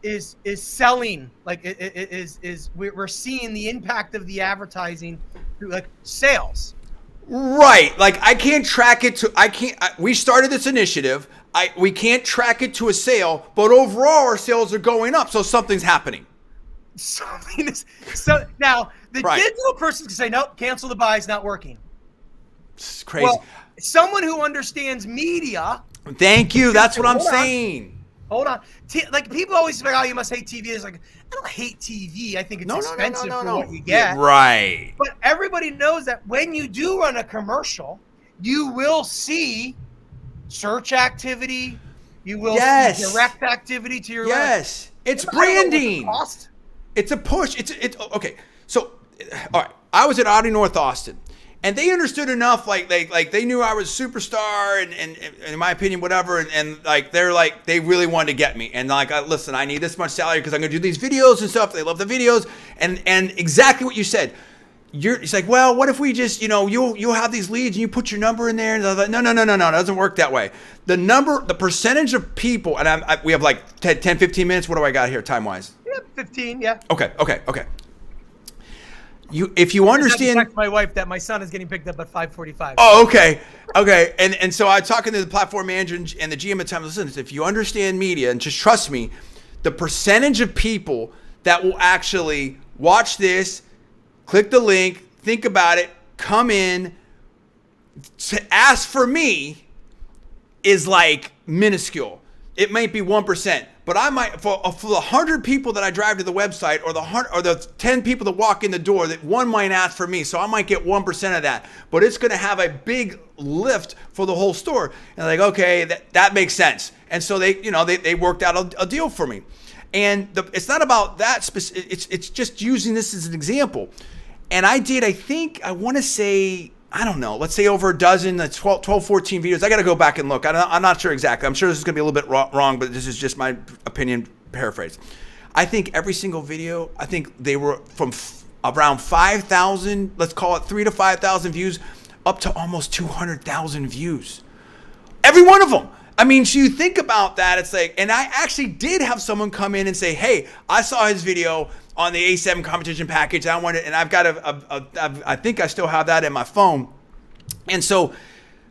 is selling. We're seeing the impact of the advertising through sales. Right. I can't track it we started this initiative. We can't track it to a sale, but overall our sales are going up. So something's happening. So now the digital person can say, nope, cancel the buy, it's not working. It's crazy. Well, someone who understands media. Thank you. That's what I'm saying. Hold on. People always say, oh, you must hate TV. It's I don't hate TV. I think it's expensive for what you get. Yeah, right. But everybody knows that when you do run a commercial, you will see search activity. You will see direct activity to your Yes. It's branding. Cost. It's a push. It's okay. So, all right. I was at Audi North Austin. And they understood enough, they knew I was a superstar, and in my opinion, whatever, and they really wanted to get me, and listen, I need this much salary because I'm gonna do these videos and stuff. They love the videos, and exactly what you said. It's like, well, what if we just, you'll have these leads and you put your number in there, and they're like, no, it doesn't work that way. The percentage of people, and we have 10, 15 minutes. What do I got here, time wise? Yeah, 15. Yeah. Okay. If you understand, I text my wife that my son is getting picked up at 5:45. Oh, okay. And so I'm talking to the platform manager and the GM at the time. Listen, if you understand media, and just trust me, the percentage of people that will actually watch this, click the link, think about it, come in, to ask for me is minuscule. It might be 1%. But I might, for the 100 people that I drive to the website, or the 10 people that walk in the door, that one might ask for me. So I might get 1% of that. But it's going to have a big lift for the whole store. And okay, that makes sense. And so they worked out a deal for me. And it's not about that specific. It's just using this as an example. And I want to say, I don't know, let's say over a dozen, 12, 14 videos. I got to go back and look. I'm not sure exactly. I'm sure this is going to be a little bit wrong, but this is just my opinion, paraphrase. I think every single video, they were from around 5,000, let's call it 3,000 to 5,000 views, up to almost 200,000 views. Every one of them. I mean, so you think about that, it's like, and I actually did have someone come in and say, hey, I saw his video on the A7 competition package. I want it, and I've got I think I still have that in my phone. And so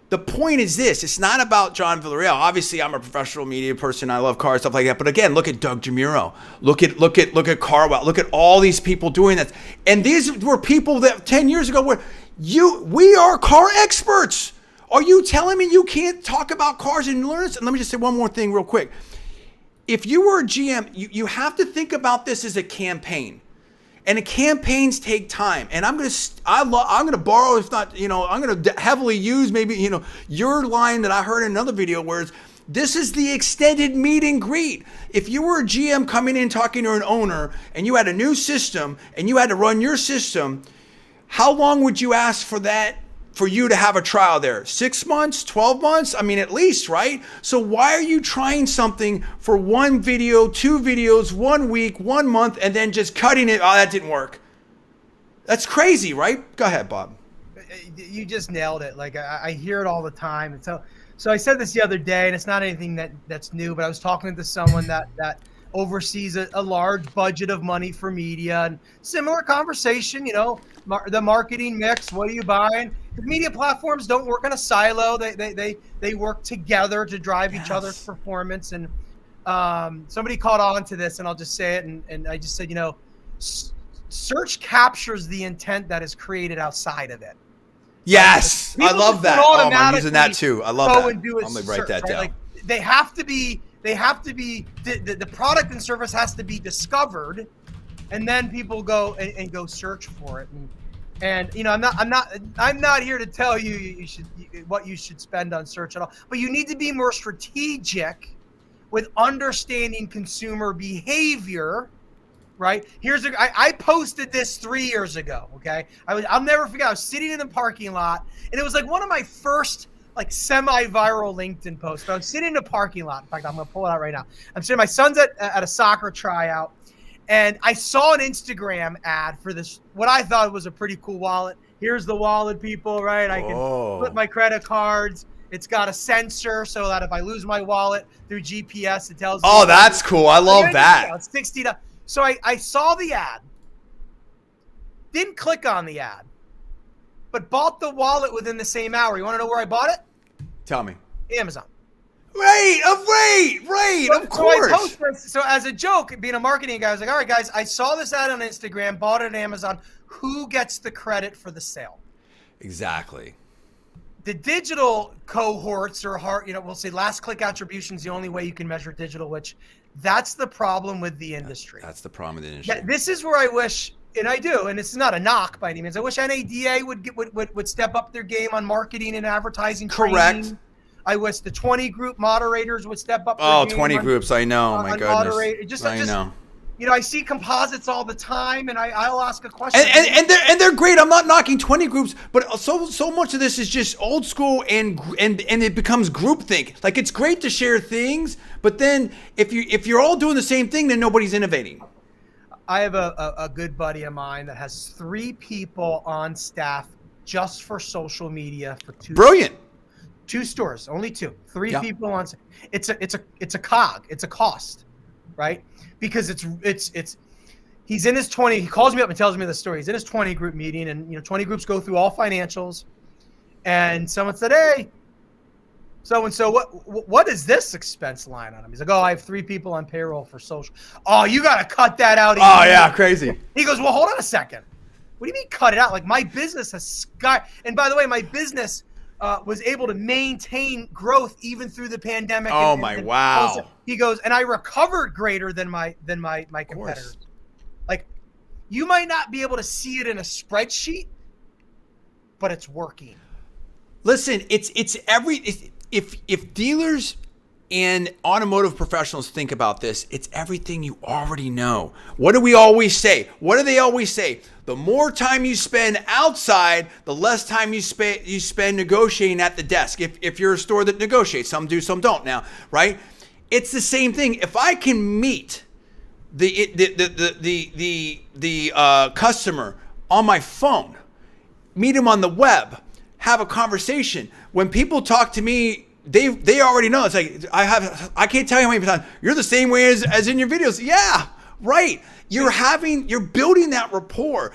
the point is this, it's not about John Villarreal. Obviously, I'm a professional media person. I love cars, stuff like that. But again, look at Doug Jamiro. Look at Carwell. Look at all these people doing that. And these were people that 10 years ago we are car experts. Are you telling me you can't talk about cars and learn this? And let me just say one more thing real quick. If you were a GM, you have to think about this as a campaign. And the campaigns take time. And I'm gonna borrow, if not, I'm gonna heavily use maybe, your line that I heard in another video where this is the extended meet and greet. If you were a GM coming in talking to an owner and you had a new system and you had to run your system, how long would you ask for you to have a trial there? 6 months, 12 months? I mean, at least, right? So why are you trying something for one video, 2 videos, 1 week, 1 month, and then just cutting it? Oh, that didn't work. That's crazy, right? Go ahead, Bob. You just nailed it. Like I hear it all the time. And so I said this the other day, and it's not anything that's new, but I was talking to someone that oversees a large budget of money for media, and similar conversation, the marketing mix. What are you buying? The media platforms don't work in a silo. They work together to drive each other's performance. And somebody caught on to this, and I'll just say it. And I just said, search captures the intent that is created outside of it. Yes, I love that. Oh, I'm using that too. I love that. I'm gonna write that down. Like, they have to be. The product and service has to be discovered, and then people go and go search for it. And I'm not here to tell you what you should spend on search at all, but you need to be more strategic with understanding consumer behavior, right? I posted this 3 years ago. Okay, I'll never forget. I was sitting in the parking lot, and it was like one of my first semi-viral LinkedIn posts. But I'm sitting in the parking lot. In fact, I'm gonna pull it out right now. I'm sitting. My son's at a soccer tryout. And I saw an Instagram ad for this, what I thought was a pretty cool wallet. Here's the wallet, people, right? I can put my credit cards. It's got a sensor so that if I lose my wallet through GPS, it tells me. Oh, that's cool. I love that. It's $60. So I saw the ad, didn't click on the ad, but bought the wallet within the same hour. You want to know where I bought it? Tell me. Amazon. Right, of course. So as a joke, being a marketing guy, I was like, all right, guys, I saw this ad on Instagram, bought it on Amazon. Who gets the credit for the sale? Exactly. The digital cohorts are hard, we'll say last click attribution is the only way you can measure digital, which that's the problem with the industry. That's the problem with the industry. This is where I wish, and I do, and this is not a knock by any means, I wish NADA would step up their game on marketing and advertising. Correct. Training. I wish the 20 group moderators would step up. Oh, 20 groups. I know. My goodness. I know. I see composites all the time, and I'll ask a question. And they're great. I'm not knocking 20 groups, but so much of this is just old school, and it becomes groupthink. Like, it's great to share things, but then if you're all doing the same thing, then nobody's innovating. I have a good buddy of mine that has 3 people on staff just for social media for 2. Brilliant. 2 stores, only 2, 3 people on. It's a cog. It's a cost, right? Because he's in his 20. He calls me up and tells me the story. He's in his 20 group meeting, and 20 groups go through all financials. And someone said, "Hey, so and so, what is this expense line on him?" He's like, "Oh, I have 3 people on payroll for social." "Oh, you got to cut that out." Oh yeah, crazy. He goes, "Well, hold on a second. What do you mean cut it out? Like, my business has And by the way, my business was able to maintain growth even through the pandemic. Oh, wow. He goes, and I recovered greater than my competitors. Like, you might not be able to see it in a spreadsheet, but it's working. Listen, if dealers and automotive professionals think about this, it's everything you already know. What do we always say? What do they always say? The more time you spend outside, the less time you spend negotiating at the desk. If you're a store that negotiates, some do, some don't now, right? It's the same thing. If I can meet the customer on my phone, meet him on the web, have a conversation. When people talk to me they already know. It's like I can't tell you how many times you're the same way as in your videos. Yeah, right. You're building that rapport.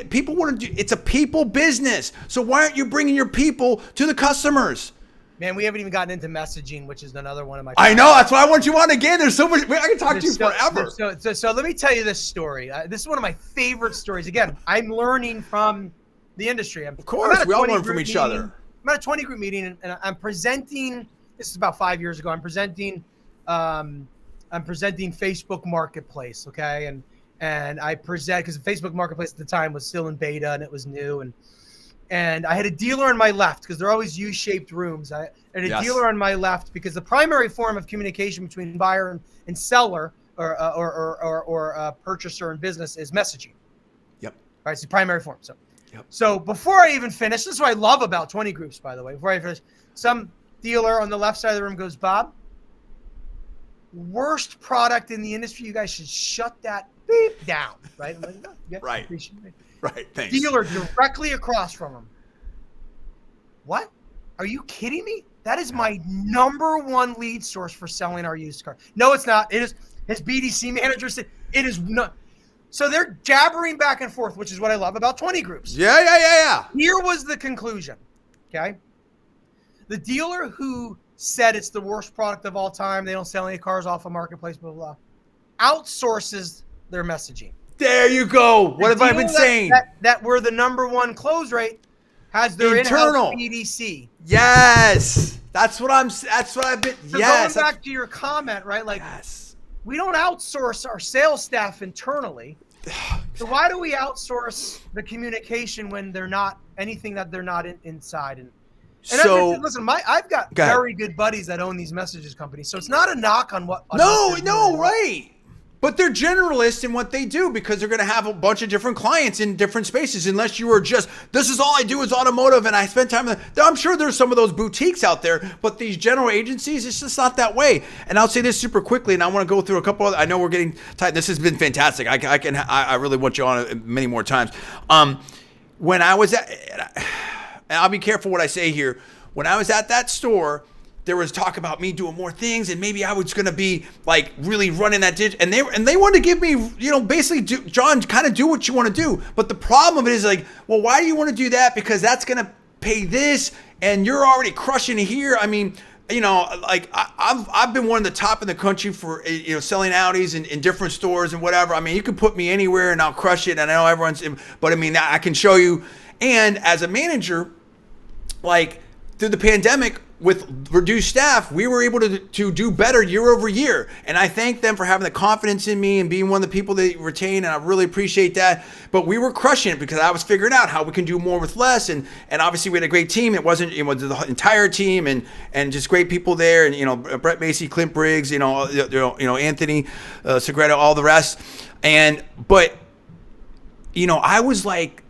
People want to do. It's a people business. So why aren't you bringing your people to the customers? Man, we haven't even gotten into messaging, which is another one of my. I know. That's why I want you on again. There's so much. I can talk to you forever. So let me tell you this story. This is one of my favorite stories. Again, I'm learning from the industry. Of course, we all learn from each other. I'm at a 20 group meeting, and I'm presenting. This is about 5 years ago. I'm presenting Facebook Marketplace, okay, and I present because Facebook Marketplace at the time was still in beta and it was new, and I had a dealer on my left because they're always U-shaped rooms. I had a dealer on my left because the primary form of communication between buyer and seller or purchaser and business is messaging. Yep. Right, it's the primary form. Yep. So before I even finish, this is what I love about 20 groups, by the way. Before I finish, some dealer on the left side of the room goes, Bob, worst product in the industry. You guys should shut that beep down. Right? I'm like, no, yeah, right. Right. Thanks. Dealer directly across from him. What? Are you kidding me? That is my number one lead source for selling our used car. No, it's not. It is. His BDC manager said it is not. So they're jabbering back and forth, which is what I love about 20 groups. Yeah. Here was the conclusion. Okay. The dealer who said it's the worst product of all time, they don't sell any cars off a marketplace, blah, blah, blah, outsources their messaging. There you go. What have I been saying? That we're the number one close rate has their internal in-house BDC. Yes. That's what I've been. So yes. Going back to your comment, right? Like, we don't outsource our sales staff internally. So why do we outsource the communication when they're not anything that they're not inside? And so listen, I've got very good buddies that own these messages companies. So it's not a knock on what. Right. But they're generalists in what they do because they're going to have a bunch of different clients in different spaces. Unless you are just, this is all I do is automotive and I spend time with them. I'm sure there's some of those boutiques out there, but these general agencies, it's just not that way. And I'll say this super quickly, and I want to go through a couple other, I know we're getting tight. This has been fantastic. I really want you on many more times. When I was at, and I'll be careful what I say here. When I was at that store, there was talk about me doing more things and maybe I was going to be like really running that and they wanted to give me, basically John, kind of do what you want to do. But the problem of it is like, well, why do you want to do that? Because that's going to pay this and you're already crushing it here. I mean, like I've been one of the top in the country for, selling Audis in different stores and whatever. I mean, you can put me anywhere and I'll crush it. And I know but I mean, I can show you. And as a manager, like through the pandemic, with reduced staff, we were able to do better year over year. And I thank them for having the confidence in me and being one of the people they retain. And I really appreciate that. But we were crushing it because I was figuring out how we can do more with less. And obviously we had a great team. It was the entire team and just great people there. And, Brett Macy, Clint Briggs, Anthony, Segreto, all the rest. But I was like,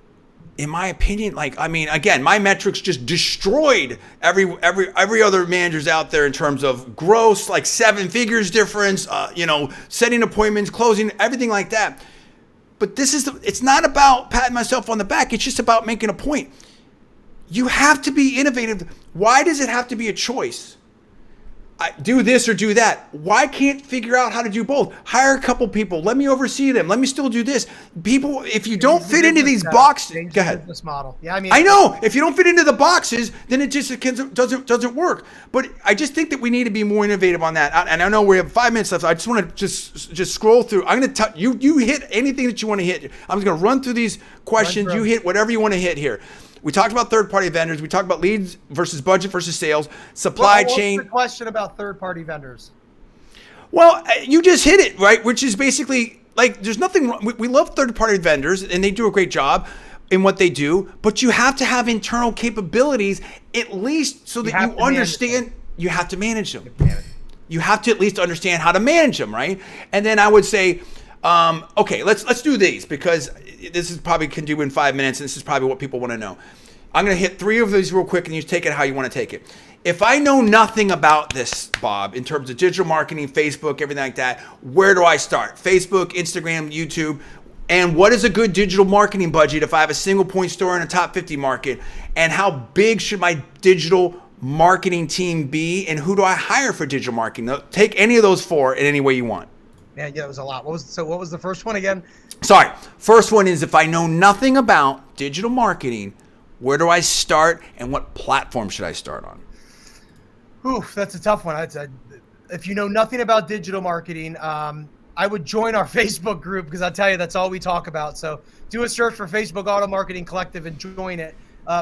in my opinion, again, my metrics just destroyed every other managers out there in terms of gross, like 7 figures difference, setting appointments, closing, everything like that. But it's not about patting myself on the back. It's just about making a point. You have to be innovative. Why does it have to be a choice? I do this or do that. Why can't figure out how to do both? Hire a couple people. Let me oversee them. Let me still do this. People, if you don't fit into these boxes, go ahead. Business model. Yeah, I know. If you don't fit into the boxes, then it just doesn't work. But I just think that we need to be more innovative on that. And I know we have 5 minutes left. I just want to just scroll through. I'm going to you hit anything that you want to hit. I'm just going to run through these questions. You hit whatever you want to hit here. We talked about third-party vendors. We talked about leads versus budget versus sales, supply chain. What's the question about third-party vendors? Well, you just hit it, right? Which is basically like there's nothing wrong. We love third-party vendors, and they do a great job in what they do. But you have to have internal capabilities at least so that you understand. You have to manage them. You have to at least understand how to manage them, right? And then I would say, okay, let's do these because this is probably can do in 5 minutes, and this is probably what people want to know. I'm going to hit 3 of these real quick, and you take it how you want to take it. If I know nothing about this, Bob, in terms of digital marketing, Facebook, everything like that, where do I start? Facebook, Instagram, YouTube, and what is a good digital marketing budget if I have a single point store in a top 50 market? And how big should my digital marketing team be, and who do I hire for digital marketing? Now, take any of those four in any way you want. Man, yeah, it was a lot. What was the first one again? Sorry. First one is, if I know nothing about digital marketing, where do I start and what platform should I start on? Oof, that's a tough one. If you know nothing about digital marketing, I would join our Facebook group, because I'll tell you, that's all we talk about. So do a search for Facebook Auto Marketing Collective and join it.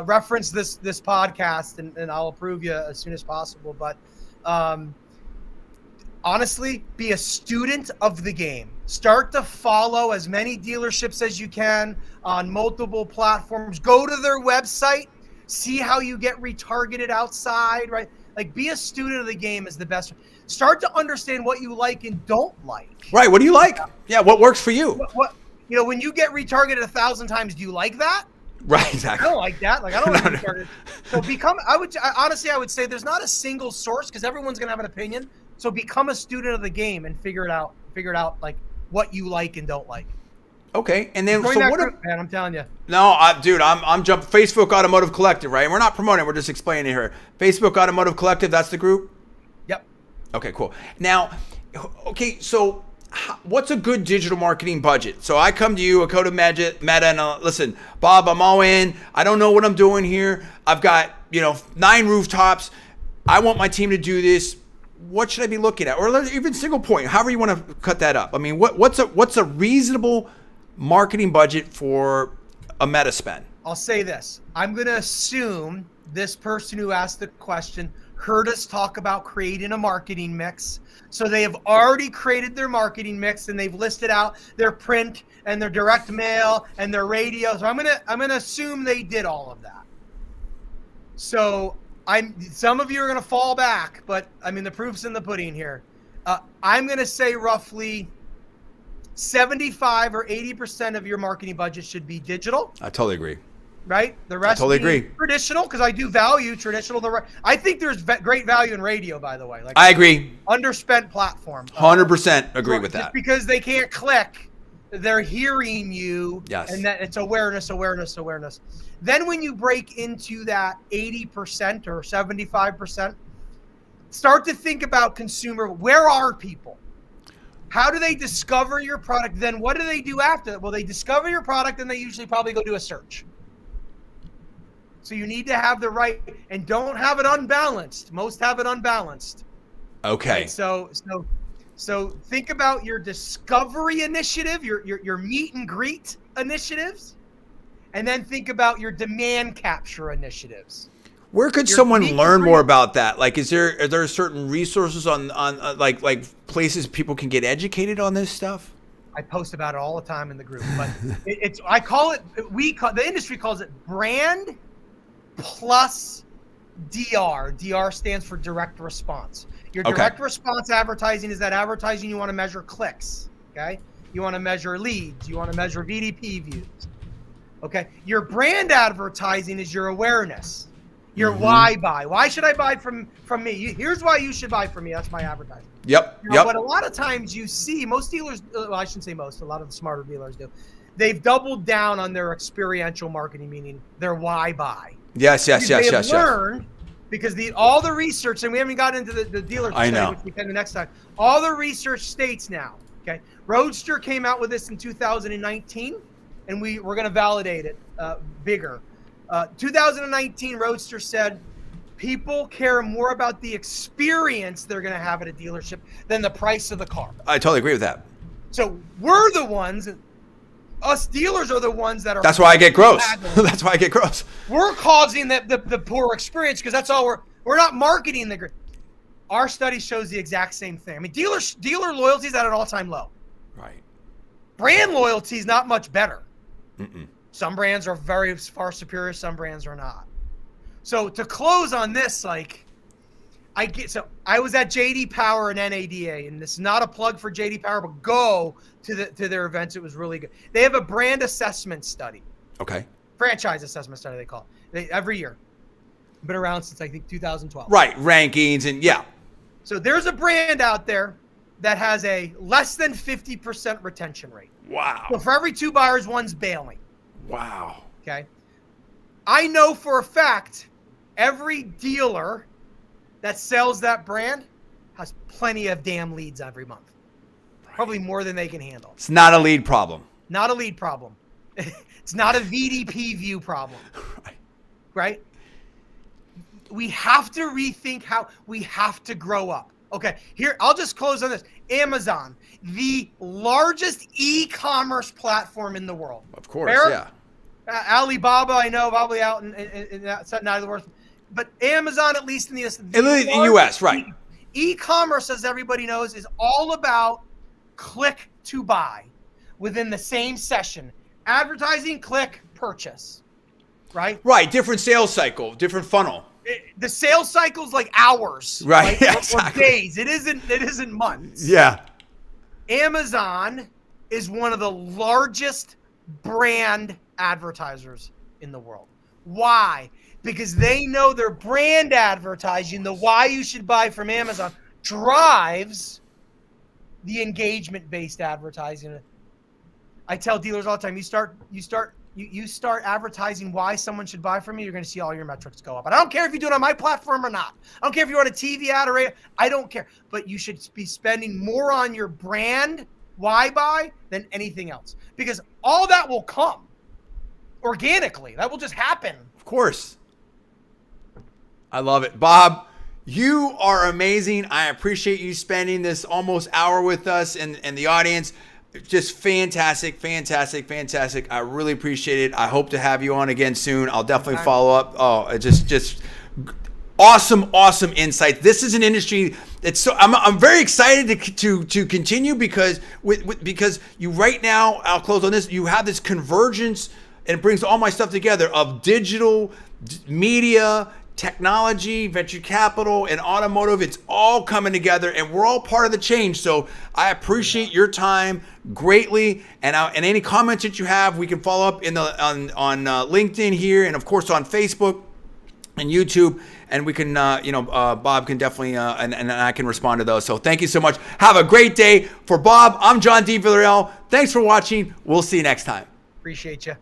Reference this podcast, and I'll approve you as soon as possible. But honestly, be a student of the game. Start to follow as many dealerships as you can on multiple platforms. Go to their website, see how you get retargeted outside, right? Like, be a student of the game is the best. Start to understand what you like and don't like. Right. What do you like? Yeah. What works for you? When you get retargeted 1,000 times, do you like that? Right. Exactly. I don't like that. Like, I don't want to be retargeted. So I would say there's not a single source, because everyone's going to have an opinion. So become a student of the game and figure it out like what you like and don't like. Okay. And then, so what group, man, I'm telling you. No, I'm jumping. Facebook Automotive Collective, right? And we're not promoting, we're just explaining here. Facebook Automotive Collective, that's the group? Yep. Okay, cool. Now, okay, so what's a good digital marketing budget? So I come to you, I go to Meta, and listen, Bob, I'm all in. I don't know what I'm doing here. I've got, 9 rooftops. I want my team to do this. What should I be looking at? Or even single point, however you want to cut that up. I mean, what's a reasonable marketing budget for a Meta spend? I'll say this. I'm going to assume this person who asked the question heard us talk about creating a marketing mix. So they have already created their marketing mix, and they've listed out their print and their direct mail and their radio. So I'm going to assume they did all of that. So some of you are going to fall back, but I mean, the proof's in the pudding here. I'm going to say roughly 75 or 80% of your marketing budget should be digital. I totally agree. Right? The rest I totally agree. Traditional, because I do value traditional. I think there's great value in radio, by the way. Like, I agree. Underspent platform. 100% agree with that. Just because they can't click, they're hearing you. Yes. And that it's awareness. Then when you break into that 80% or 75%, start to think about consumer. Where are people? How do they discover your product? Then what do they do after that? Well, they discover your product, and they usually probably go do a search. So you need to have the right, and don't have it unbalanced. Most have it unbalanced. Okay. Right? So think about your discovery initiative, your meet and greet initiatives, and then think about your demand capture initiatives. Where could someone learn more about that? Like, are there certain resources on like places people can get educated on this stuff? I post about it all the time in the group, but the industry calls it brand plus DR. DR stands for direct response. Your direct response advertising is that advertising you want to measure clicks, okay? You want to measure leads. You want to measure VDP views, okay? Your brand advertising is your awareness. Your why buy. Why should I buy from me? Here's why you should buy from me. That's my advertising. Yep. But a lot of times you see, most dealers, well, I shouldn't say most, a lot of the smarter dealers do. They've doubled down on their experiential marketing, meaning their why buy. Yes. Learned, because all the research, and we haven't gotten into the dealer study, which we can the next time. All the research states now, okay? Roadster came out with this in 2019, and we're going to validate it bigger. 2019, Roadster said people care more about the experience they're going to have at a dealership than the price of the car. I totally agree with that. So we're the ones, us dealers are the ones that are. That's why I get gross. That's why I get gross. We're causing the poor experience, because that's all we're not marketing the. Our study shows the exact same thing. I mean, dealer loyalty is at an all-time low. Right. Brand loyalty is not much better. Mm-mm. Some brands are very far superior. Some brands are not. So to close on this, I was at JD Power and NADA, and this is not a plug for JD Power, but go to their events. It was really good. They have a brand assessment study. Okay. Franchise assessment study, they call it. Every year. Been around since, I think, 2012. Right. Rankings and yeah. So there's a brand out there that has a less than 50% retention rate. Wow. So for every 2 buyers, one's bailing. Wow. Okay. I know for a fact Every dealer that sells that brand has plenty of damn leads every month. Probably more than they can handle. It's not a lead problem. Not a lead problem. It's not a VDP view problem. Right? We have to rethink how we have to grow up. Okay, here, I'll just close on this. Amazon, the largest e-commerce platform in the world. Of course, yeah. Alibaba, I know, probably out in that side of the world. But Amazon, at least in the US, right. E-commerce, as everybody knows, is all about click to buy within the same session. Advertising, click, purchase. Right? Right, different sales cycle, different funnel. The sales cycle's like hours, right? Like, Exactly. Or days. It isn't months. Yeah. Amazon is one of the largest brand advertisers in the world. Why? Because they know their brand advertising, the why you should buy from Amazon, drives the engagement-based advertising. I tell dealers all the time, you start advertising why someone should buy from you, you're going to see all your metrics go up. And I don't care if you do it on my platform or not. I don't care if you run a TV ad or I don't care. But you should be spending more on your brand, why buy, than anything else. Because all that will come organically. That will just happen. Of course. I love it. Bob, you are amazing. I appreciate you spending this almost hour with us and the audience. Just fantastic. I really appreciate it. I hope to have you on again soon. I'll definitely follow up. Oh, just awesome insight. This is an industry that's so I'm very excited to continue because because you right now, I'll close on this, you have this convergence and it brings all my stuff together of digital media, technology, venture capital, and automotive. It's all coming together and we're all part of the change. So I appreciate your time greatly. And any comments that you have, we can follow up on LinkedIn here, and of course on Facebook and YouTube. And we can, Bob can definitely, and I can respond to those. So thank you so much. Have a great day. For Bob, I'm John D. Villarreal. Thanks for watching. We'll see you next time. Appreciate you.